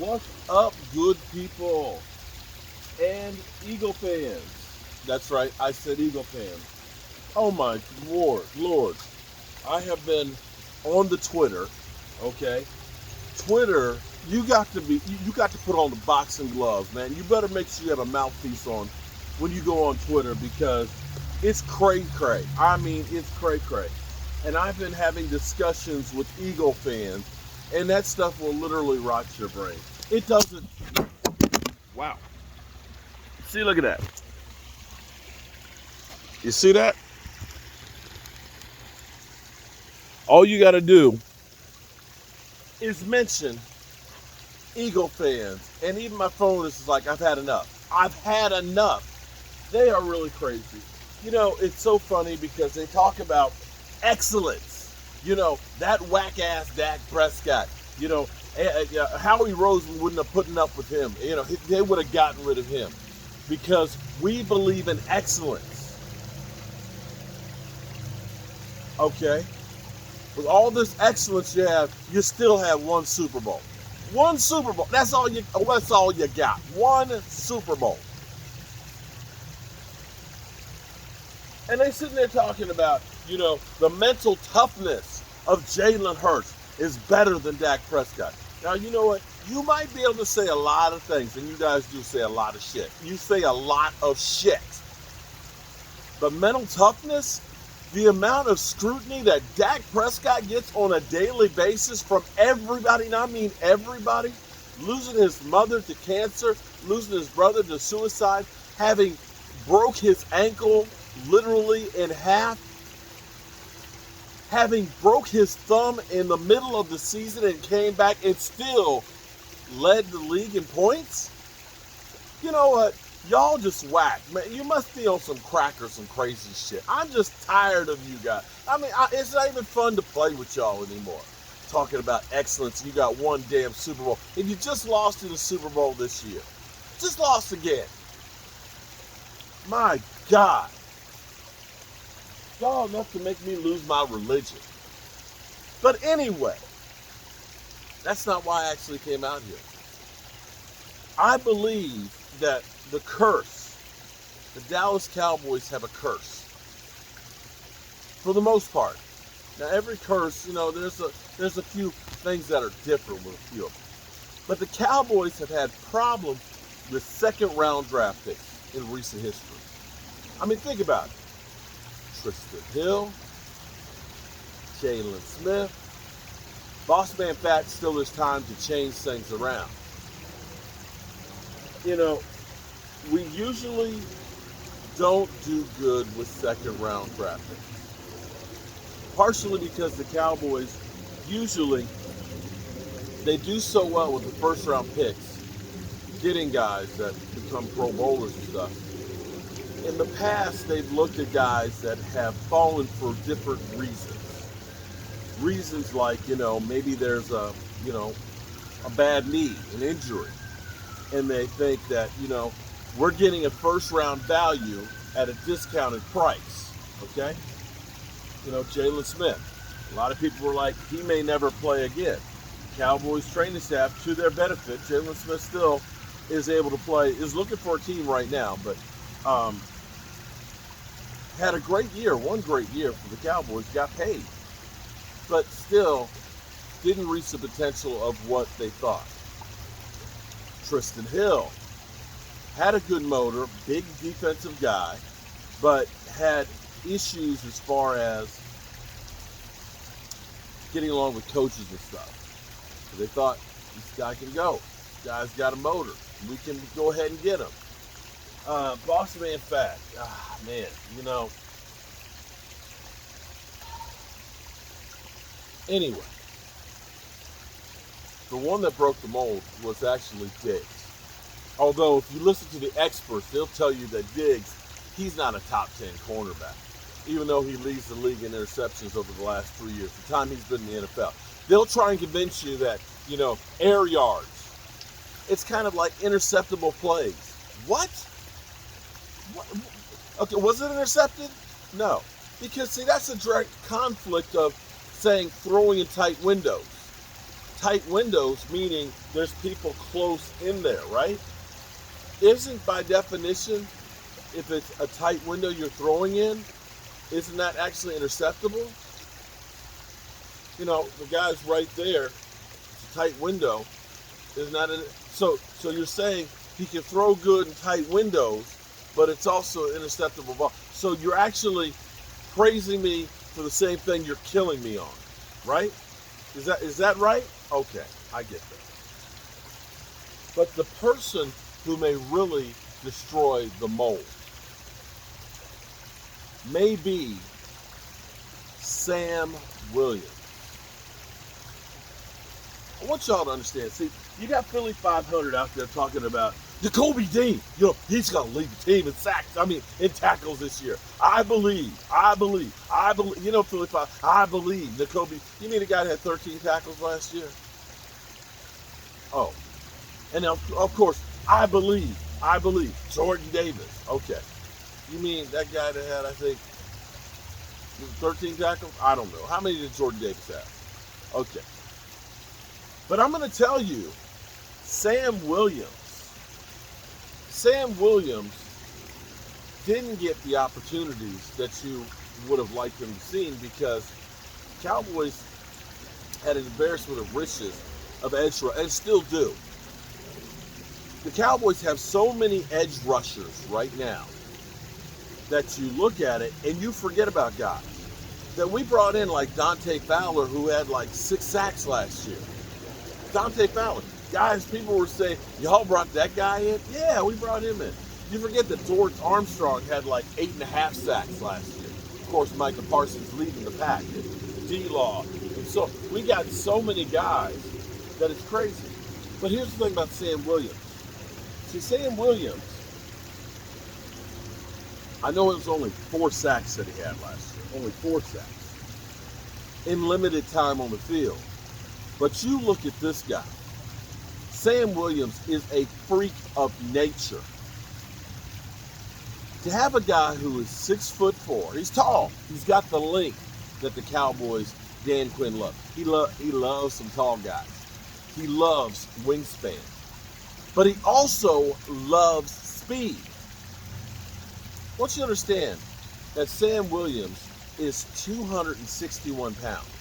What's up, good people and Eagle fans? That's right, I said Eagle fans. Oh my Lord. I have been on the Twitter, okay? Twitter, you got to put on the boxing gloves, man. You better make sure you have a mouthpiece on when you go on Twitter because it's cray. I mean, it's cray. And I've been having discussions with Eagle fans, and that stuff will literally rock your brain. It doesn't. Wow. See, look at that. You see that? All you got to do is mention Eagle fans. And even my phone is like, I've had enough. I've had enough. They are really crazy. You know, it's so funny because they talk about excellence. You know, that whack-ass Dak Prescott. You know, Howie Roseman wouldn't have put up with him. You know, they would have gotten rid of him because we believe in excellence. Okay? With all this excellence you have, you still have one Super Bowl. One Super Bowl. That's all you got. One Super Bowl. And they sitting there talking about, you know, the mental toughness of Jalen Hurts is better than Dak Prescott. Now, you know what? You might be able to say a lot of things, and you guys do say a lot of shit. You say a lot of shit. But mental toughness, the amount of scrutiny that Dak Prescott gets on a daily basis from everybody, and I mean everybody, losing his mother to cancer, losing his brother to suicide, having broke his ankle literally in half, having broke his thumb in the middle of the season and came back and still led the league in points. You know what? Y'all just whack, man. You must be on some crack or some crazy shit. I'm just tired of you guys. I mean, it's not even fun to play with y'all anymore. Talking about excellence, you got one damn Super Bowl. And you just lost in the Super Bowl this year. Just lost again. My God. Y'all enough to make me lose my religion. But anyway, that's not why I actually came out here. I believe that the curse, the Dallas Cowboys have a curse. For the most part. Now every curse, you know, there's a few things that are different with a few of them. But the Cowboys have had problems with second round draft picks in recent history. I mean, think about it. Tristan Hill, Jalen Smith. Boss Man Fat still there's time to change things around. You know, we usually don't do good with second round draft picks. Partially because the Cowboys usually they do so well with the first round picks, getting guys that become Pro Bowlers and stuff. In the past, they've looked at guys that have fallen for different reasons. Reasons like, you know, maybe there's a bad knee, an injury. And they think that, you know, we're getting a first round value at a discounted price. Okay? You know, Jalen Smith. A lot of people were like, he may never play again. Cowboys training staff, to their benefit, Jalen Smith still is able to play, is looking for a team right now, but had a great year, one great year for the Cowboys, got paid, but still didn't reach the potential of what they thought. Tristan Hill had a good motor, big defensive guy, but had issues as far as getting along with coaches and stuff. So they thought, this guy can go. This guy's got a motor. We can go ahead and get him. Boss Man Fat. Man, you know. Anyway, the one that broke the mold was actually Diggs. Although, if you listen to the experts, they'll tell you that Diggs, he's not a top 10 cornerback. Even though he leads the league in interceptions over the last 3 years, the time he's been in the NFL. They'll try and convince you that, you know, air yards. It's kind of like interceptable plays. What? Okay, was it intercepted? No. Because, see, that's a direct conflict of saying throwing in tight windows. Tight windows, meaning there's people close in there, right? Isn't by definition, if it's a tight window you're throwing in, isn't that actually interceptable? You know, the guy's right there. It's a tight window. Isn't that it? So you're saying he can throw good in tight windows, but it's also an interceptable ball. So you're actually praising me for the same thing you're killing me on, right? Is that right? Okay, I get that. But the person who may really destroy the mold may be Sam Williams. I want y'all to understand. See, you got Philly 500 out there talking about Jacoby Dean. You know, he's going to lead the team in sacks. I mean, in tackles this year. I believe. You know, Philly 5, I believe. Jacoby, you mean the guy that had 13 tackles last year? Oh. And of course, I believe. Jordan Davis. Okay. You mean that guy that had, I think, 13 tackles? I don't know. How many did Jordan Davis have? Okay. But I'm going to tell you, Sam Williams didn't get the opportunities that you would have liked him to see because Cowboys had an embarrassment of riches of edge rush, and still do. The Cowboys have so many edge rushers right now that you look at it and you forget about guys that we brought in, like Dante Fowler, who had like 6 sacks last year. Dante Fowler. Guys, people were saying, y'all brought that guy in? Yeah, we brought him in. You forget that George Armstrong had like 8.5 sacks last year. Of course, Micah Parsons leading the pack, and D-Law. And so we got so many guys that it's crazy. But here's the thing about Sam Williams. See, Sam Williams, I know it was only 4 sacks that he had last year. Only 4 sacks. In limited time on the field. But you look at this guy. Sam Williams is a freak of nature. To have a guy who is 6'4", he's tall. He's got the length that the Cowboys, Dan Quinn, love. He loves some tall guys. He loves wingspan. But he also loves speed. I want you to understand that Sam Williams is 261 pounds.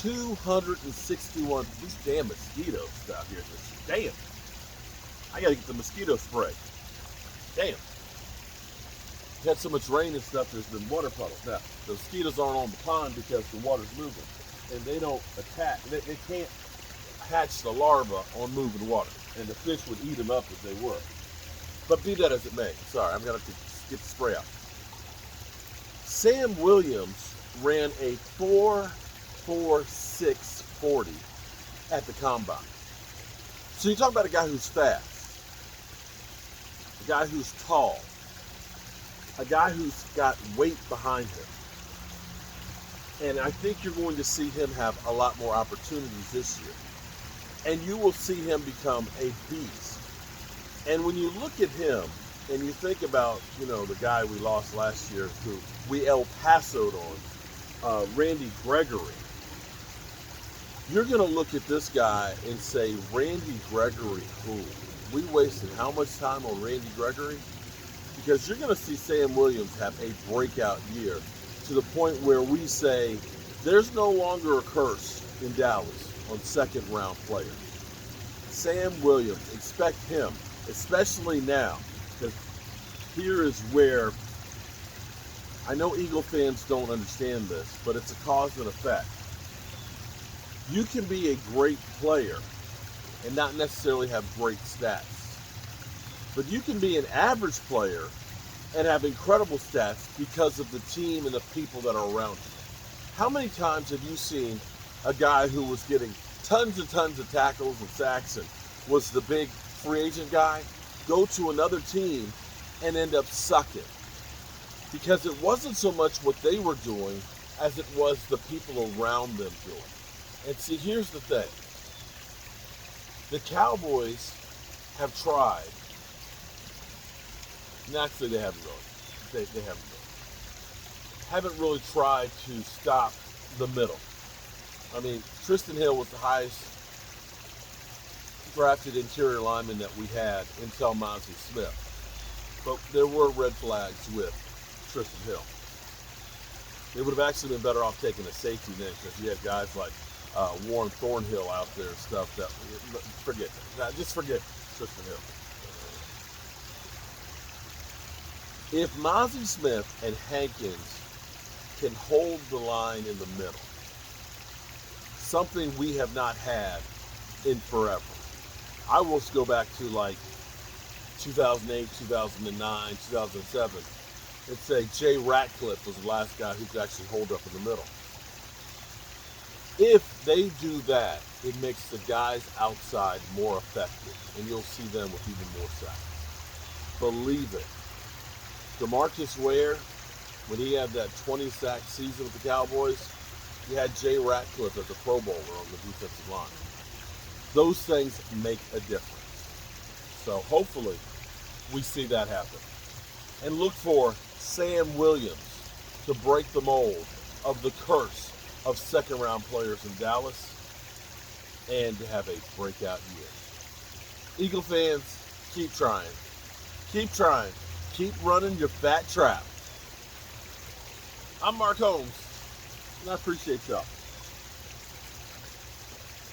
261. These damn mosquitoes out here. Damn. I gotta get the mosquito spray. Damn. We had so much rain and stuff, there's been water puddles. Now, the mosquitoes aren't on the pond because the water's moving. And they don't attack, they can't hatch the larvae on moving water. And the fish would eat them up if they were. But be that as it may. Sorry, I'm gonna have to get the spray out. Sam Williams ran a 4.46 40 at the combine. So you talk about a guy who's fast, a guy who's tall, a guy who's got weight behind him. And I think you're going to see him have a lot more opportunities this year. And you will see him become a beast. And when you look at him and you think about, you know, the guy we lost last year who we El Paso'd on, Randy Gregory, you're going to look at this guy and say, Randy Gregory, who? We wasted how much time on Randy Gregory? Because you're going to see Sam Williams have a breakout year to the point where we say there's no longer a curse in Dallas on second-round players. Sam Williams, expect him, especially now, because here is where, I know Eagle fans don't understand this, but it's a cause and effect. You can be a great player and not necessarily have great stats. But you can be an average player and have incredible stats because of the team and the people that are around you. How many times have you seen a guy who was getting tons of tackles and sacks and was the big free agent guy go to another team and end up sucking? Because it wasn't so much what they were doing as it was the people around them doing. And see, here's the thing. The Cowboys have tried. Naturally, they haven't really. They haven't really. Haven't really tried to stop the middle. I mean, Tristan Hill was the highest drafted interior lineman that we had until Mozzie Smith. But there were red flags with Tristan Hill. They would have actually been better off taking a safety then, because you had guys like Warren Thornhill out there and stuff that, forget that. Just forget Tristan Hill. If Mozzie Smith and Hankins can hold the line in the middle, something we have not had in forever. I will go back to like 2008, 2009, 2007, and say Jay Ratcliffe was the last guy who could actually hold up in the middle. If they do that, it makes the guys outside more effective, and you'll see them with even more sacks. Believe it. DeMarcus Ware, when he had that 20-sack season with the Cowboys, he had Jay Ratcliffe as a Pro Bowler on the defensive line. Those things make a difference. So hopefully we see that happen. And look for Sam Williams to break the mold of the curse of second-round players in Dallas and to have a breakout year. Eagle fans, keep trying. Keep trying. Keep running your fat trap. I'm Mark Holmes, and I appreciate y'all.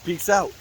Peace out.